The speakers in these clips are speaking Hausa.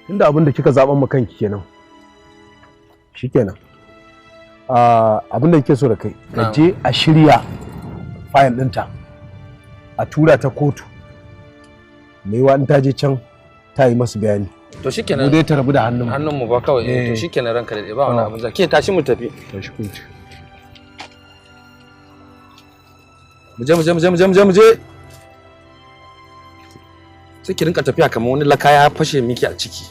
Tunda abin da kika zaɓan ma kanki kenan. Shikenan. Abin da kike so da kai, ka je a shirya fayil ɗinta. A tura ta kotu. Me wa in ta je can ta yi masu bayani. To shikenan. Mu dai ta rabu da hannun mu ba kawai. To shikenan ranka da ba wani abin za. Ke tashi mu tafi. Tashi ku. Mu je. Sai ki rinka tafiya kamar wani laka ya fashe miki a ciki.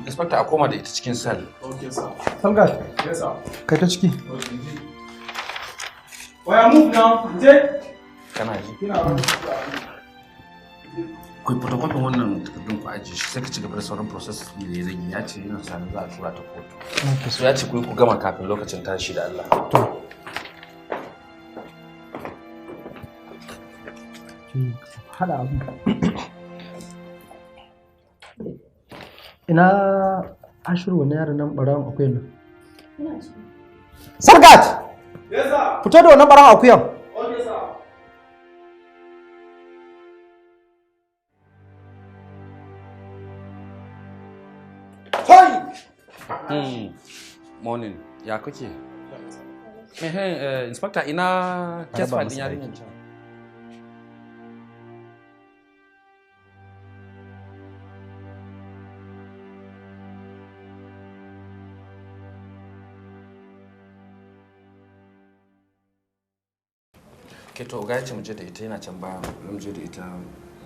Inspector, a koma da ita cikin sal. Okay, sir. Salga. Yes, sir. Kai ta ciki. Waya move now. Je. Kana ji? Kai photocopy wannan takardun ku ajiye shi sai ka ci gaba da sauran process da zai yi. Ya ce yana sanin za a tura ta kotu. Okay, so ya ce ku gama kafin lokacin tashi da Allah. To. Hada abu. Ina Ashiru wani yaron nan ɓarawon akuyan nan? Ina ci. Sargat! Yes, sir. Fito da wannan ɓarawon akuyan. Okay, sir. Hoi! Morning. Ya kuke? Inspector, ina case file din yarinyar can. Ke to ga yace mu je da ita yana can baya mu je da ita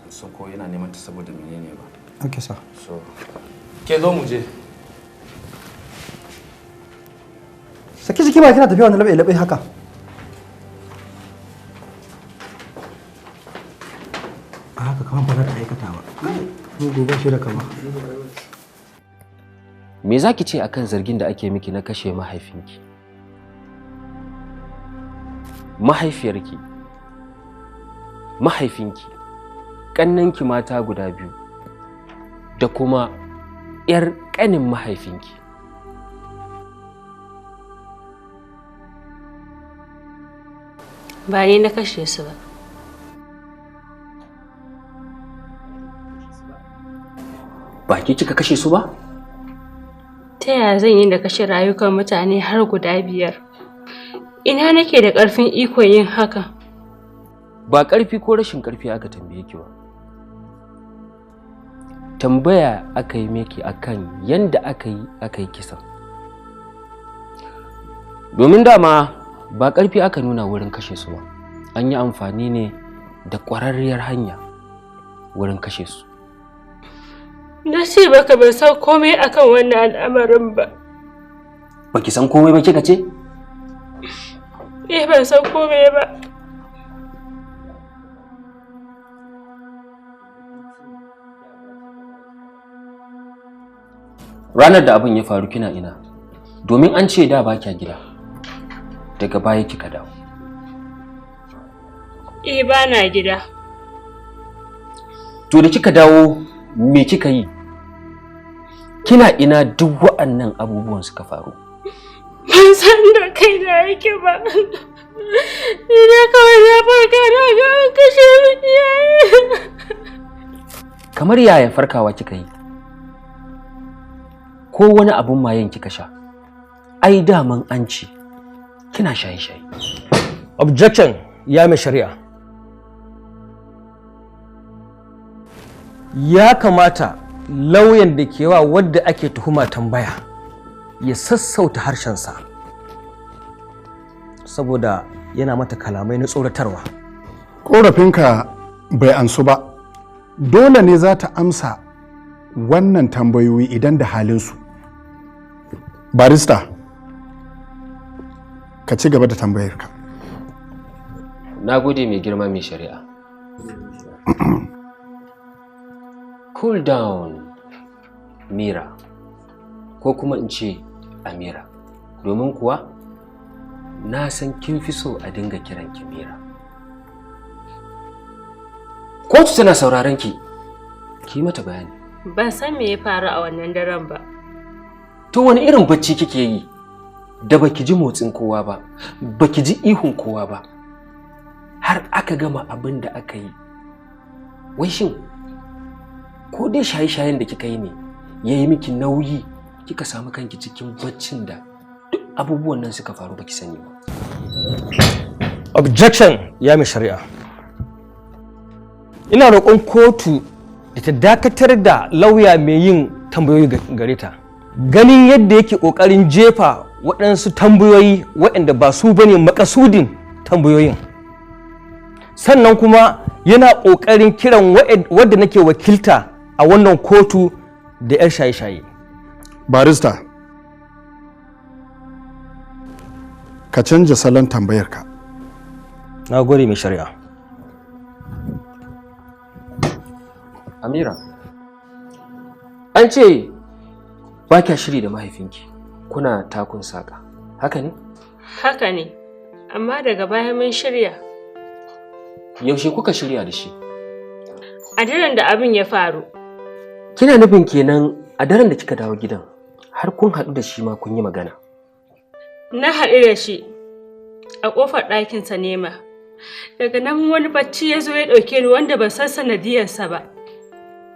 sun ko yana neman ta saboda menene ba. Okay sir. So ke zo mu je. Saki jiki ba kina tafiya wannan labe haka. A haka kaman ba za ta aikata ba. Mu gobe shi da kama. Me zaki ce akan zargin da ake miki na kashe mahaifinki? Mahaifiyarki, mahaifinki, ƙannenki mata guda biyu da kuma 'yar ƙanin mahaifinki. Ba ni na kashe su ba. Ba ki kika kashe su ba? Ta yaya zan yi da kashe rayukan mutane har guda 5? Ina nake da ƙarfin ikon yin haka? Ba ƙarfi ko rashin ƙarfi aka tambaye ki ba. Tambaya aka yi miki akan yanda aka yi kisan. Domin dama ba ƙarfi aka nuna wurin kashe su ba. An yi amfani ne da ƙwararriyar hanya wurin kashe su. Na ce baka ban san komai akan wannan al'amarin ba. Baki san komai ba kika ce? Ban san komai ba. Ranar da abin ya faru kina ina? Domin an ce da ba kya gida. Daga baya kika dawo. Ba na gida. To da kika dawo me kika yi? Kina ina duk wa'annan abubuwan suka faru? Ban san da kai na yake ba. Ina kawai na farka na ga an kashe min iyaye. Kamar yaya farkawa kika yi? Ko wani abun mayen kika sha? Ai daman an ce kina shaye-shaye. Objection, ya mai shari'a. Ya kamata lauyan da ke wa wadda ake tuhuma tambaya ya sassauta harshensa saboda yana mata kalamai na tsoratarwa. Ƙorafinka bai ansu ba. Dole ne za ta amsa wannan tambayoyi idan da halinsu. Barista, ka ci gaba da tambayarka. Na gode mai girma mai shari'a. Cool down, Mira, ko kuma in ce Amira, domin kuwa na san kin fi so a dinga kiranki Mira. Kotu tana sauraron ki. Ki mata bayani. Ban san me ya faru a wannan daren ba. To wani irin bacci kike yi da baki ji motsin kowa ba, baki ji ihun kowa ba, har aka gama abin da aka yi. Wai shin ko dai shaye-shayen da kika yi ne ya yi miki nauyi kika samu kanki cikin baccin da duk abubuwan nan suka faru baki sani ba? Objection, ya mai shari'a. Ina roƙon kotu da ta dakatar da lauya mai yin tambayoyi gare ta. Ganin yadda yake ƙoƙarin jefa waɗansu tambayoyi waɗanda ba su bane makasudin tambayoyin. Sannan kuma yana ƙoƙarin kiran wadda nake wakilta a wannan kotu da 'yar shaye-shaye. Barista, ka canja salon tambayarka. Na gode mai shari'a. Amira, an ce ba kya shiri da mahaifinki, kuna takun saka, haka ne? Haka ne, amma daga baya mun shirya. Yaushe kuka shirya da shi? A daren da abin ya faru. Kina nufin kenan a daren da kika dawo gidan har kun haɗu da shi ma kun yi magana? Na haɗu da shi a ƙofar ɗakinsa nema. Daga nan wani bacci ya zo ya ɗauke ni wanda ban san sanadiyarsa ba.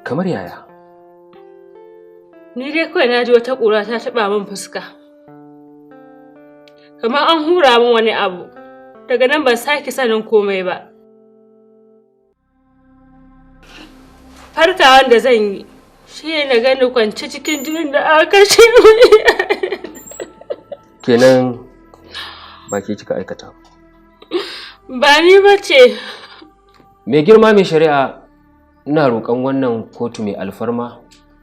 Kamar yaya? Ni dai kawai na ji wata ƙura ta taɓa min fuska. Kamar an hura min wani abu. Daga nan ban sake sanin komai ba. Farkawan da zan yi shi ne na gani kwance cikin jinin da aka kashe min. Kenan ba ke kika aikata. Ba ni ba ce. Mai girma mai shari'a, ina roƙon wannan kotu mai alfarma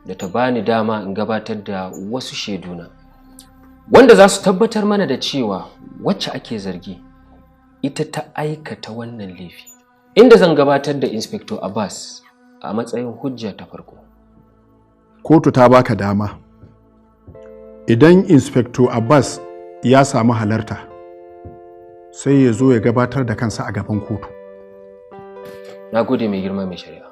da ta bani dama in gabatar da wasu shaiduna wanda za su tabbatar mana da cewa wacce ake zargi ita ta aikata wannan laifi. Inda zan gabatar da Inspector Abbas a matsayin hujja ta farko. Kotu ta baka dama. Idan Inspector Abbas ya samu halarta, sai ya zo ya gabatar da kansa a gaban kotu. Na gode mai girma mai shari'a.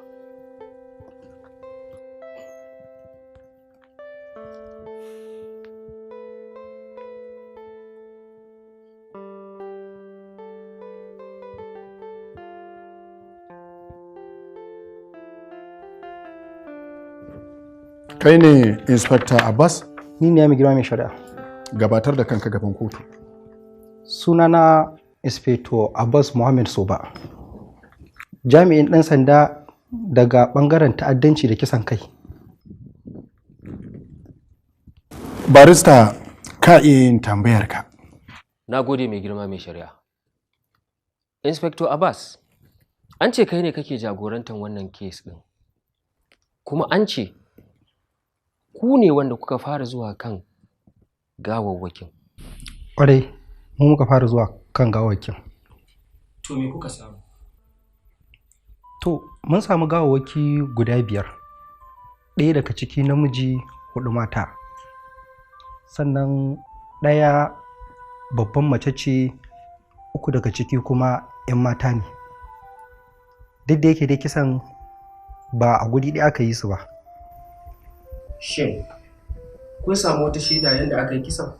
Kai ne Inspector Abbas? Ni ne mai girma mai shari'a. Gabatar da kanka gaban kotu. Sunana Inspector Abbas Muhammad Soba. Jami'in ɗan sanda daga ɓangaren ta'addanci da kisan kai. Barista, ka iya yin tambayarka. Na gode mai girma mai shari'a. Inspector Abbas, an ce kai ne kake jagorantar wannan kes ɗin. Kuma an ce ku ne wanda kuka fara zuwa kan gawawwakin. Ƙwarai, mu muka fara zuwa kan gawawwakin. To me kuka samu? To, mun samu gawawwaki guda 5. Ɗaya daga ciki namiji, 4 mata. Sannan ɗaya babban mace ce, 3 daga ciki kuma 'yan mata ne. Duk da yake dai kisan ba a guri ɗaya aka yi su ba. Shin, kun samu wata shaida yadda aka yi kisan?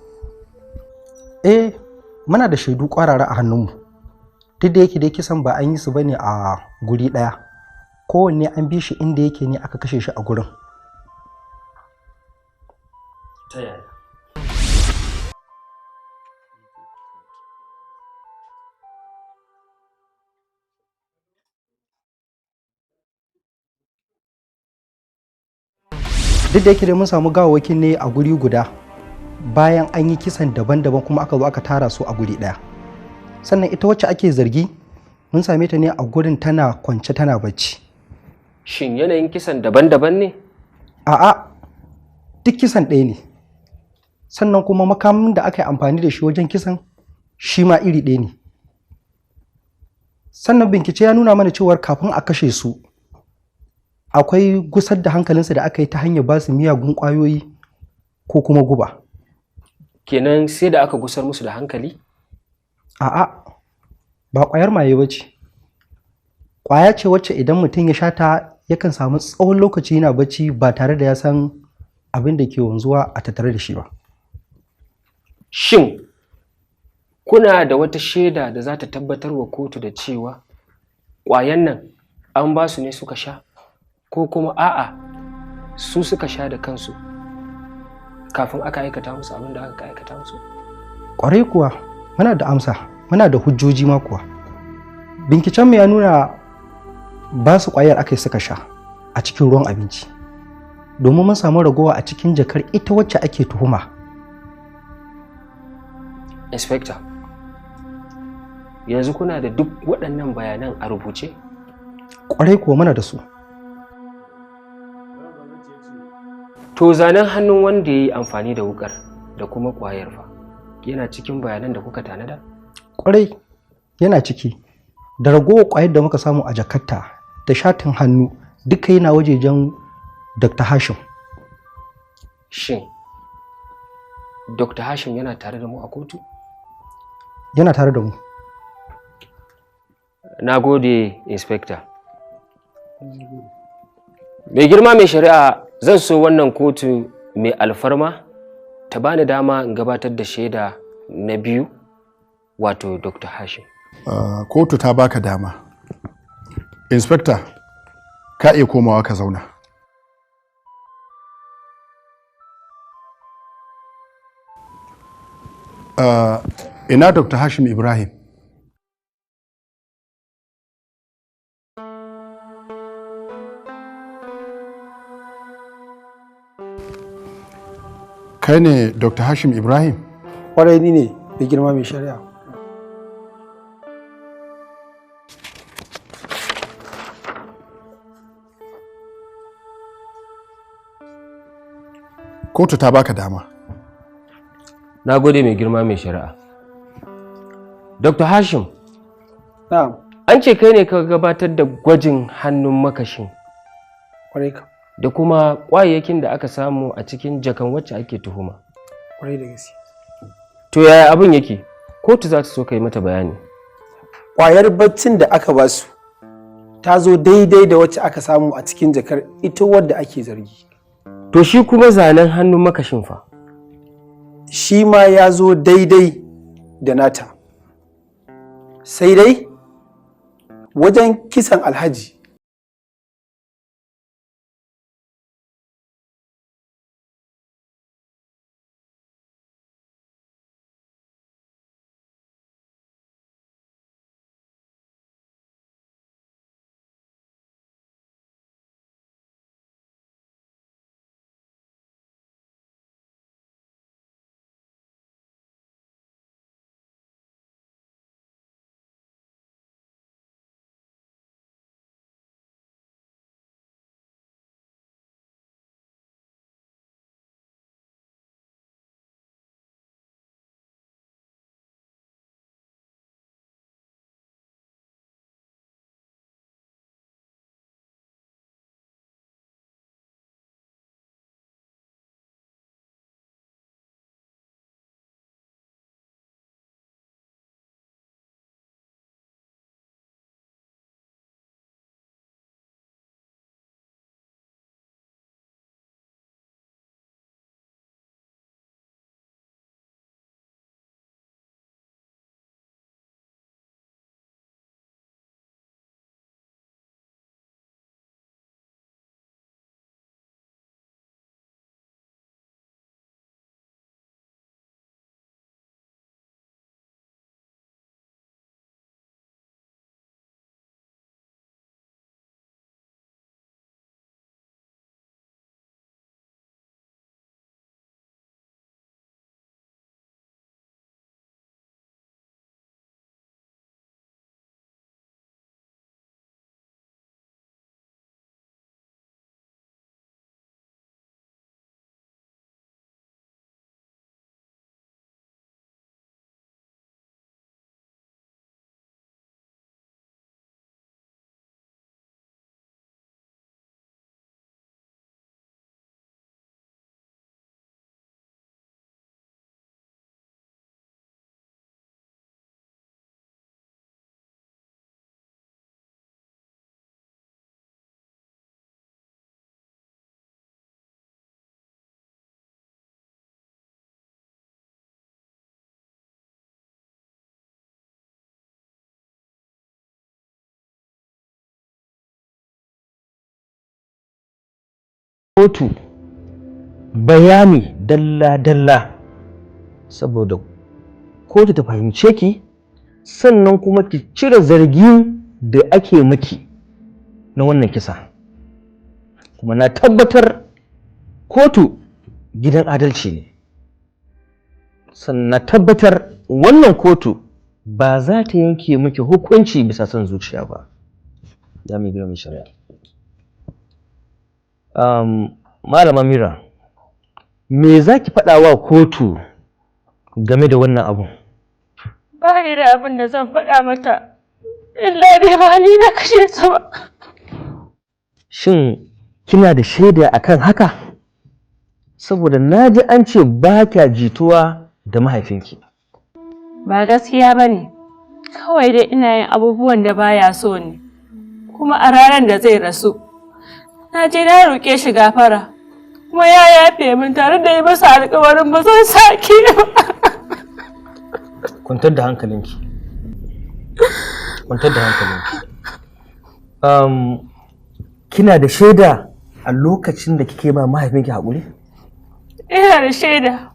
Muna da shaidu ƙwarara a hannunmu. Duk da yake dai kisan ba an yi su bane a guri ɗaya. Kowanne an bi shi inda yake ne aka kashe shi a gurin. Ta yaya? Duk da yake dai mun samu gawawwakin ne a guri guda, bayan an yi kisan daban-daban kuma aka zo aka tara su a guri ɗaya. Sannan ita wacce ake zargi mun same ta ne a gurin tana kwance tana bacci. Shin yanayin kisan daban-daban ne? A'a, duk kisan ɗaya ne. Sannan kuma makamin da aka yi amfani da shi wajen kisan shi ma iri ɗaya ne. Sannan bincike ya nuna mana cewar kafin a kashe su akwai gusar da hankalinsu da aka yi ta hanyar ba su miyagun ƙwayoyi ko kuma guba. Kenan sai da aka gusar musu da hankali? A'a, ba ƙwayar maye ba ce. ƙwaya ce wacce idan mutum ya sha ta yakan samu tsawon lokaci yana bacci ba tare da ya san abin da ke wanzuwa a tattare da shi ba. Shin kuna da wata shaida da za ta tabbatar wa kotu da cewa ƙwayan nan an ba su ne suka sha ko kuma a'a su suka sha da kansu kafin aka aikata musu abin da aka aikata musu? Ƙwarai kuwa muna da amsa, muna da hujjoji ma kuwa. Bincikenmu ya nuna ba su ƙwayar aka yi suka sha a cikin ruwan abinci, domin mun samu ragowa a cikin jakar ita wacce ake tuhuma. Inspector, yanzu kuna da duk waɗannan bayanan a rubuce? Ƙwarai kuwa muna da su. To zanen hannun wanda ya yi amfani da wukar da kuma ƙwayar fa yana cikin bayanan da kuka tanada? Ƙwarai yana ciki, da ragowar ƙwayar da muka samu a jakarta da shatin hannu duka yana wajejen Dr. Hashim. Shin Dr. Hashim yana tare da mu a kotu? Yana tare da mu. Na gode, Inspector. Mai girma mai shari'a, zan so wannan kotu mai alfarma ta bani dama in gabatar da shaida na biyu, wato Dr. Hashim. Kotu ta baka dama. Inspector, ka iya komawa ka zauna. Ina Dr. Hashim Ibrahim? Kai ne Dr. Hashim Ibrahim? Kwarai ni ne mai girma mai shari'a. Kotu ta baka dama. Na gode mai girma mai shari'a. Dr. Hashim, Na'am, an ce kai ne ka gabatar da gwajin hannun makashin kwarai ka. da kuma ƙwayayyakin da aka samu a cikin jakan wacce ake tuhuma. Kwarai da gaske. To yaya abin yake? Kotu za ta so ka yi mata bayani. Ƙwayar baccin da aka ba su ta zo daidai da wacce aka samu a cikin jakar ita wadda ake zargi. To shi kuma zanen hannun makashin fa? Shi ma ya zo daidai da nata. Sai dai wajen kisan Alhaji kotu bayani dalla-dalla saboda kotu ta fahimce ki sannan kuma ki cire zargin da ake maki na wannan kisa. Kuma na tabbatar kotu gidan adalci ne. Sannan na tabbatar wannan kotu ba za ta yanke miki hukunci bisa son zuciya ba. Ya mai girma shari'a. Malama Mira, me za ki faɗa wa kotu game da wannan abu? Ba ni da abin da zan faɗa mata, illa dai ba ni na kashe su ba. Shin kina da shaida akan haka? Saboda na ji an ce ba kya jituwa da mahaifinki. Ba gaskiya ba ne, kawai dai ina yin abubuwan da baya so ne, kuma a ranar da zai rasu, na je na roƙe shi gafara, kuma ya yafe min tare da yi masa alƙawarin ba zan sake ba. Kwantar da hankalinki. Kwantar da hankalinki. Kina da shaida a lokacin da kike ba mahaifinki haƙuri? Ina da shaida.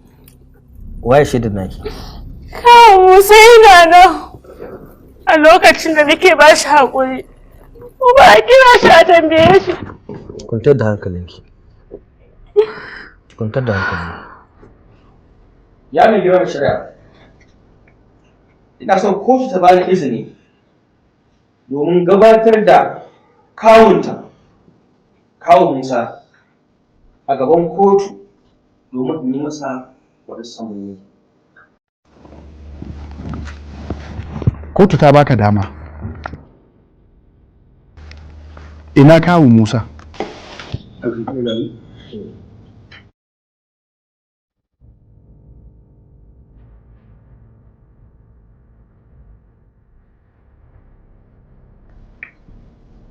Waye shaidar naki? Kawo Musa yana nan a lokacin da nake ba shi haƙuri. Kuma a kira shi a tambaye shi. Kwantar da hankalinki. Kwantar da hankalinki. Ya mai girma shari'a. Ina son kotu ta bani izini domin gabatar da kawunta, kawo Musa, a gaban kotu domin in yi masa wani samun. Kotu ta baka dama. Ina kawo Musa?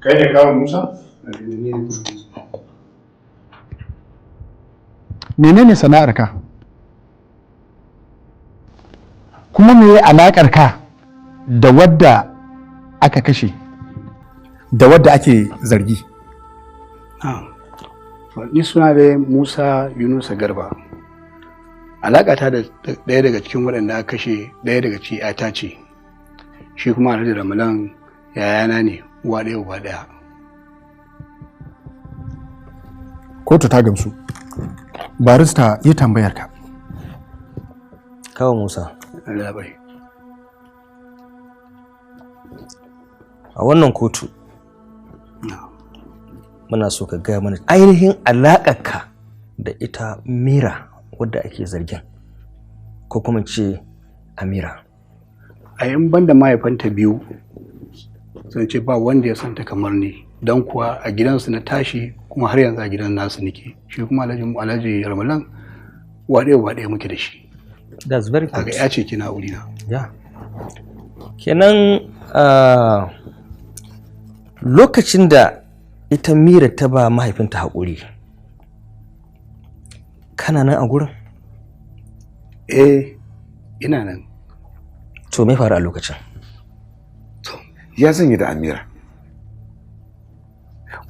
Kai ne kawo Musa? Menene sana'arka? Kuma me alaƙarka da wadda aka kashe Da wadda ake zargi. Ni suna da Musa Yunusa Garba. Alaƙata da ɗaya daga cikin waɗanda aka kashe ɗaya daga ciki ta ce. Shi kuma Alhaji Ramalan yayana ne, uwa ɗaya uba ɗaya. kotu ta gamsu. Barista yi tambayar ka. Kawo Musa. Labai. A wannan kotu muna so ka gaya mana ainihin alaƙarka da ita Mira wadda ake zargin, ko kuma ce Amira. A yan banda mahaifanta biyu zan ce ba wanda ya santa kamar ni, don kuwa a gidansu na tashi kuma har yanzu a gidan nasu nake. Shi kuma Alhaji Ramalan waɗe muke da shi. That's very good. Kaga ya ce kina wurina. Yeah. Kenan lokacin da ita Mira ta ba mahaifinta haƙuri, kana nan a gurin? Ina nan. To me faru a lokacin? To ya zan yi da Amira.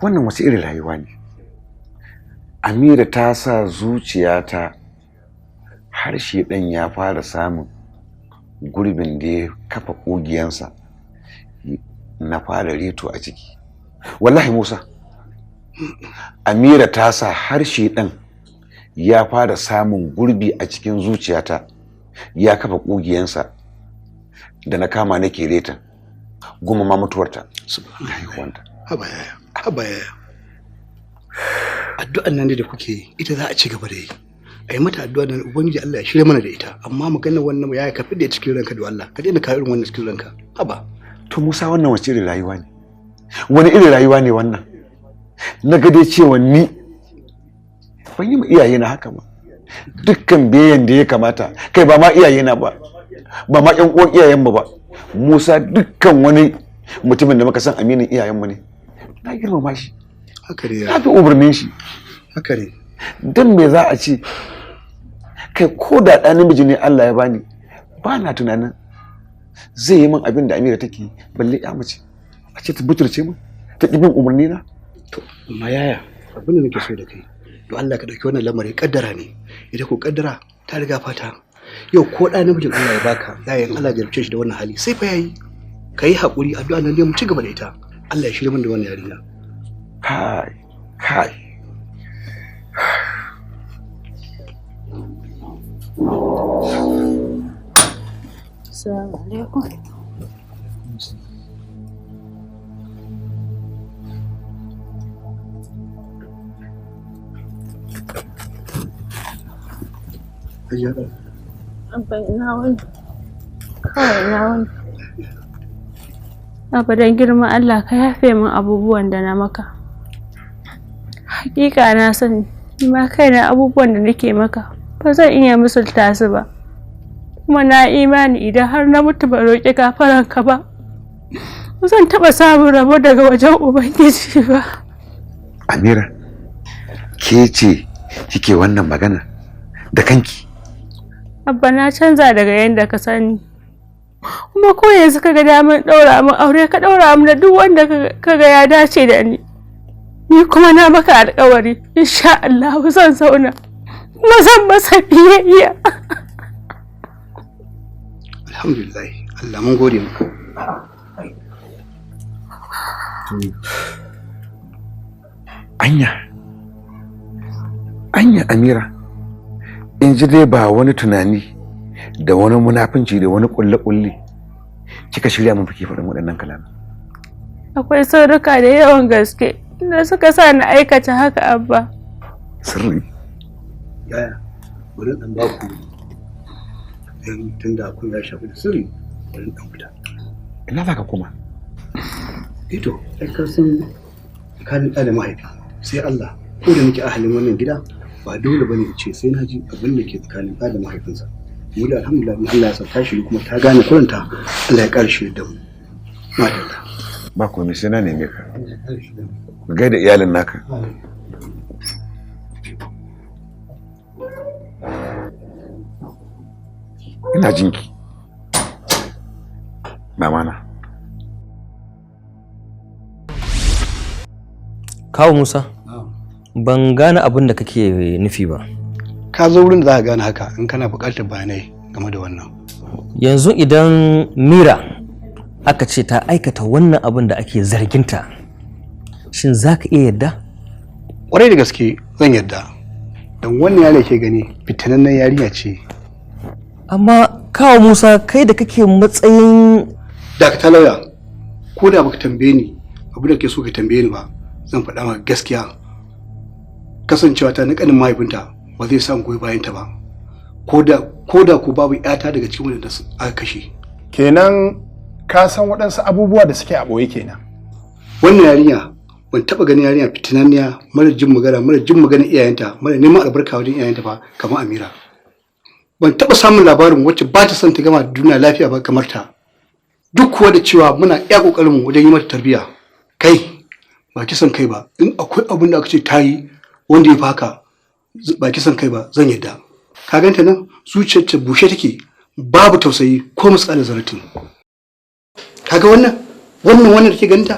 Wannan wasu irin rayuwa ne. Amira ta sa zuciyata harshe ɗan ya fara samun gurbin da ya kafa ƙugiyansa, na fara reto a ciki. Wallahi Musa, Amira ta sa harshe ɗan ya fara samun gurbi a cikin zuciyata, ya kafa ƙugiyansa da na kama nake retan goma ma mutuwarta. Haba yaya. Addu'an nan da kuke yi ita za a ci gaba da yi. A yi mata addu'a da Ubangiji Allah ya shirya mana da ita, amma magana wannan ya ka fide cikin ranka da Allah, ka daina ka irin wannan cikin ranka. Haba. To Musa, wannan wace irin rayuwa ne? Wani irin rayuwa ne wannan? Na ga dai cewa ni ban yi ma iyaye na haka ba. Dukkan biyayen da ya kamata, kai ba ma iyaye na ba, ba ma ƴan uwan iyayen mu ba. Musa, dukkan wani mutumin da muka san aminin iyayen mu ne, na girmama shi. Haka ne. Na fi umarnin shi. Haka ne. Dan me za a ce kai ko da ɗan namiji ne Allah ya bani, ba na tunanin zai yi min abin da Amira take, balle ya mace a ce ta butulce min, ta ƙi bin umarni na. To amma yaya, abin da nake so da kai, to Allah ka dauki wannan lamari kaddara ne, ita ko kaddara ta riga fata. Yau ko da namijin Allah ya baka yayin Allah ya jarabce shi da wannan hali sai fa yayi. Kai hakuri addu'a nan ne mu ci gaba da ita. Allah ya shirye min da wannan yarinya. Kai. Assalamu alaikum. Abba ina wani. Kawai ina wani. Abba don girman Allah ka yafe min abubuwan da na maka. Hakika na sani, ni ma kaina abubuwan da nake maka ba zan iya misalta su ba. Kuma na imani idan har na mutu ba roƙi gafaranka ba, ba zan taɓa samun rabo daga wajen Ubangiji ba. Amira, ke ce kike wannan magana da kanki? Abba na canza daga yadda ka sani. Kuma ko yanzu ka ga damar ɗaura min aure ka ɗaura min da duk wanda ka ga ya dace da ni. Ni kuma na maka alƙawari, insha Allah zan zauna kuma zan masa biyayya. Alhamdulillah, Allah mun gode maka. Anya Amira, in ji dai ba wani tunani da wani munafunci da wani kulle-kulle kika shirya mun fike faɗin waɗannan kalaman. Akwai sirrika da yawan gaske da suka sa na aikata haka, Abba. Sirri? Yaya, bari ɗan ba ku ɗan tunda kun ya shafi da sirri, bari ɗan fita. Ina za ka koma? Ito, ai ka san tsakanin ɗa da mahaifi sai Allah, ko da muke ahalin wannan gida ba dole bane da ce sai na ji abin da ke tsakanin ɗa da mahaifinsa. Mu da alhamdulillah Allah ya sa shi kuma ta gane kuranta, Allah ya ƙara shi da mu. Madalla. Ba komai sai na neme ka. Ku gaida iyalin naka. Ina jinki. Mamana. Kawo Musa, ban gane abin da kake nufi ba. Ka zo wurin da za ka gane haka in kana buƙatar bayanai game da wannan. Yanzu idan Mira aka ce ta aikata wannan abin da ake zarginta, shin za ka iya yadda? Ƙwarai da gaske zan yadda. Don wannan yare ke gani fitinannen yarinya ce. Amma Kawo Musa, kai da kake matsayin... Dakata lauya, ko da baka tambaye ni abu da ke so ka tambaye ni ba, zan faɗa maka gaskiya. Kasancewa ta na ƙanin mahaifinta ba zai samu goyi bayanta ba. Ko da ku babu ƴata daga cikin wanda aka kashe. Kenan ka san waɗansu abubuwa da suke a ɓoye kenan. Wannan yarinya ban taɓa ganin yarinya fitinanniya mara jin magana iyayenta, mara neman albarka wajen iyayenta ba kamar Amira. Ban taɓa samun labarin wacce ba ta son ta gama da duniya lafiya ba kamar ta. Duk kuwa da cewa muna iya ƙoƙarin mu wajen yi mata tarbiyya. Kai ba kisan kai ba, in akwai abin da aka ce ta yi wanda ya faka ba kisan kai ba zan yadda. Ka ganta nan zuciyarta bushe take, babu tausayi ko matsalar zaratin. Kaga wannan da ke ganta